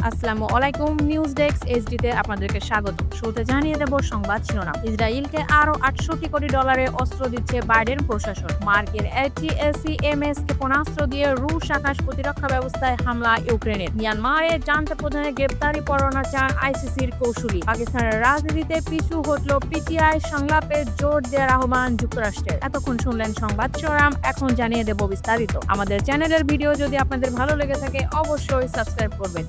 আসসালামু আলাইকুম। News desk এইচডিতে আপনাদেরকে স্বাগত। শুরুতে জানিয়ে দেব সংবাদ শিরোনাম। ইসরায়েলকে আরও 68 কোটি ডলারের অস্ত্র দিচ্ছে বাইডেন প্রশাসন। মার্কিন ATACMS ক্ষেপণাস্ত্র দিয়ে রুশ আকাশ প্রতিরক্ষা ব্যবস্থায় হামলা ইউক্রেনের। মিয়ানমারে জান্তা প্রধানের গ্রেপ্তারি পরোয়ানা চান আইসিসির কৌঁসুলি। পাকিস্তানের রাজনীতিতে পিছু হটল পিটিআই, সংলাপের জোর দেওয়ার আহ্বান যুক্তরাষ্ট্রের। এতক্ষণ শুনলেন সংবাদ শিরোনাম, এখন জানিয়ে দেব বিস্তারিত। আমাদের চ্যানেলের ভিডিও যদি আপনাদের ভালো লেগে থাকে অবশ্যই সাবস্ক্রাইব করবেন।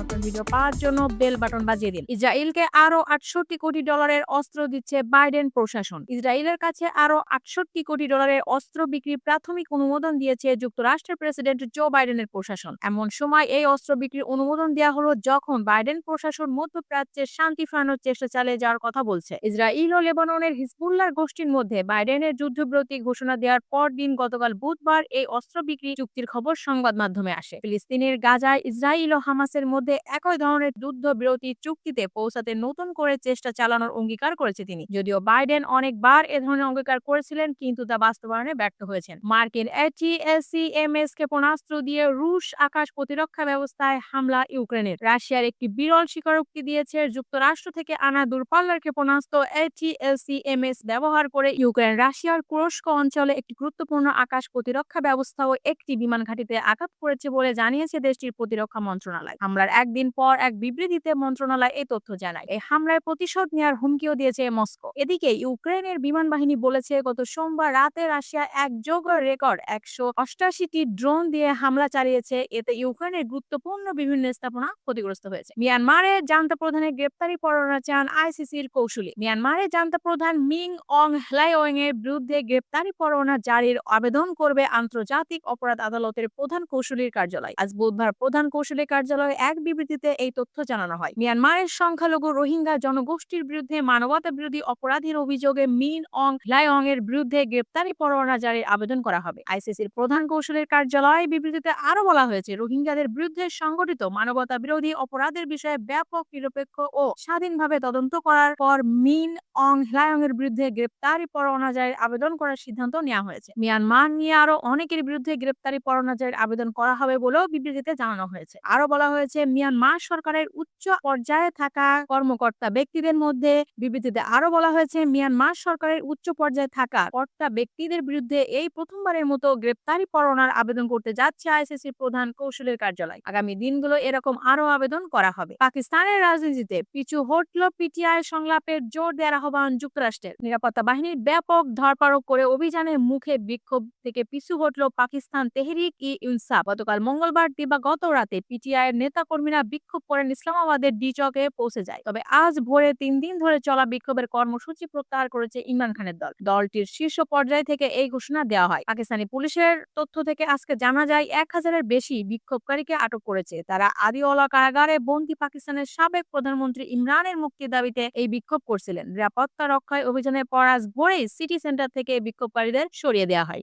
নতুন ভিডিও পাওয়ার জন্য বেল বাটন বাজিয়ে দিন। ইসরায়েলকে আরো 68 কোটি ডলারের অস্ত্র দিচ্ছে বাইডেন প্রশাসন। ইসরায়েলের কাছে আরো 68 কোটি ডলারের অস্ত্র বিক্রির প্রাথমিক অনুমোদন দিয়েছে যুক্তরাষ্ট্রের প্রেসিডেন্ট জো বাইডেনের প্রশাসন। এমন সময় এই অস্ত্র বিক্রির অনুমোদন দেওয়া হলো যখন বাইডেন প্রশাসন মধ্যপ্রাচ্যের শান্তি ফেরানোর চেষ্টা চালিয়ে যাওয়ার কথা বলছে। ইসরায়েল ও লেবাননের হিজবুল্লাহর গোষ্ঠীর মধ্যে বাইডেনের যুদ্ধবিরতি ঘোষণা দেওয়ার পর দিন গতকাল বুধবার এই অস্ত্র বিক্রি চুক্তির খবর সংবাদ মাধ্যমে আসে। ফিলিস্তিনের গাজায় ইসরায়েল ও হামাসের মধ্যে একই ধরনের যুদ্ধবিরতি চুক্তিতে পৌঁছাতে নতুন করে চেষ্টা চালানোর অঙ্গীকার করেছে তিনি। যদিও বাইডেন অনেকবার এ ধরনের অঙ্গীকার করেছিলেন, কিন্তু তা বাস্তবায়নে ব্যর্থ হয়েছেন। মার্কিন ATACMS ক্ষেপণাস্ত্র দিয়ে রুশ আকাশ প্রতিরক্ষা ব্যবস্থায় হামলা ইউক্রেনের। রাশিয়ার একটি বিরল স্বীকারোক্তি দিয়েছে যুক্তরাষ্ট্র থেকে আনা দূরপাল্লার ক্ষেপণাস্ত্র ATACMS ব্যবহার করে ইউক্রেন রাশিয়ার কুরস্ক অঞ্চলে একটি গুরুত্বপূর্ণ আকাশ প্রতিরক্ষা ব্যবস্থা ও একটি বিমান ঘাঁটিতে আঘাত করেছে বলে জানিয়েছে দেশটির প্রতিরক্ষা মন্ত্রণালয়। হামলার একদিন পর এক বিবৃতিতে মন্ত্রণালয় এই তথ্য জানায়। এই হামলায় প্রতিশোধ নেওয়ার হুমকিও দিয়েছে মস্কো। এদিকে ইউক্রেনের বিমান বাহিনী বলেছে গত সোমবার রাতে রাশিয়া এক যোগ রেকর্ড 188টি ড্রোন দিয়ে হামলা চালিয়েছে। এতে ইউক্রেনের গুরুত্বপূর্ণ বিভিন্ন স্থাপনা ক্ষতিগ্রস্ত হয়েছে। মিয়ানমারে জান্তা প্রধানের গ্রেপ্তারি পরোয়ানা চান আইসিসির কৌঁসুলি। মিয়ানমারে জান্তা প্রধান মিং অং হ্লাইওং এর বিরুদ্ধে গ্রেপ্তারি পরোয়ানা জারির আবেদন করবে আন্তর্জাতিক অপরাধ আদালতের প্রধান কৌঁসুলির কার্যালয়। আজ বুধবার প্রধান কৌঁসুলির কার্যালয়ে এক বিবৃতিতে এই তথ্য জানানো হয়। মিয়ানমারের সংখ্যালঘু রোহিঙ্গা জনগোষ্ঠীর বিরুদ্ধে মানবতা বিরোধী অপরাধের অভিযোগে মিন অং হ্লাইওং এর বিরুদ্ধে গ্রেপ্তারি পরোয়ানা জারির আবেদন করা হবে। আইসিসির প্রধান কৌঁসুলির কার্যালয় বিবৃতিতে আরো বলা হয়েছে, রোহিঙ্গাদের বিরুদ্ধে সংগঠিত মানবতা বিরোধী অপরাধের বিষয়ে ব্যাপক, নিরপেক্ষ ও স্বাধীনভাবে তদন্ত করার পর মিন অং হ্লাইওং এর বিরুদ্ধে গ্রেপ্তারি পরোয়ানা জারির আবেদন করার সিদ্ধান্ত নেওয়া হয়েছে। মিয়ানমার নিয়ে আরো অনেকের বিরুদ্ধে গ্রেপ্তারি পরোয়ানা জারির আবেদন করা হবে বলেও বিবৃতিতে জানানো হয়েছে। আরো বলা হয়েছে, মিয়ানমার সরকারের উচ্চ পর্যায়ে থাকা কর্মকর্তা ব্যক্তিদের মধ্যে বিবৃতিতে আরো বলা হয়েছে, মিয়ানমার সরকারের উচ্চ পর্যায়ে থাকা কর্তা ব্যক্তিদের বিরুদ্ধে এই প্রথমবারের মতো গ্রেপ্তারি পরোয়ানার আবেদন করতে যাচ্ছে আইসিসির প্রধান কৌঁসুলির কার্যালয়। আগামী দিনগুলো এরকম আরো আবেদন করা হবে। পাকিস্তানের রাজনীতিতে পিছু হটল পিটিআই, সংলাপের জোর দেওয়ার আহ্বান যুক্তরাষ্ট্রের। নিরাপত্তা বাহিনীর ব্যাপক ধরপাকড় করে অভিযানের মুখে বিক্ষোভ থেকে পিছু হটল পাকিস্তান তেহরিক-ই-ইনসাফ। গতকাল মঙ্গলবার দিবা গত রাতে পিটিআই এর নেতাকর্মীরা বিক্ষোভ করেন ইসলামাবাদের ডি-চকে পৌঁছে যায়। তবে আজ ভোরে 3 দিন ধরে চলা বিক্ষোভের কর্মসূচি প্রত্যাহার করেছে ইমরান খানের দল। দলটির শীর্ষ পর্যায় থেকে এই ঘোষণা দেওয়া হয়। পাকিস্তানি পুলিশের তথ্য থেকে আজকে জানা যায় 1000-এর বেশি বিক্ষোভকারীকে আটক করেছে। তারা আদিওয়ালা কারাগারে বন্দী পাকিস্তানের সাবেক প্রধানমন্ত্রী ইমরানের মুক্তির দাবিতে এই বিক্ষোভ করছিলেন। নিরাপত্তা রক্ষায় অভিযানের পর আজ ভোরেই সিটি সেন্টার থেকে বিক্ষোভকারীদের সরিয়ে দেওয়া হয়।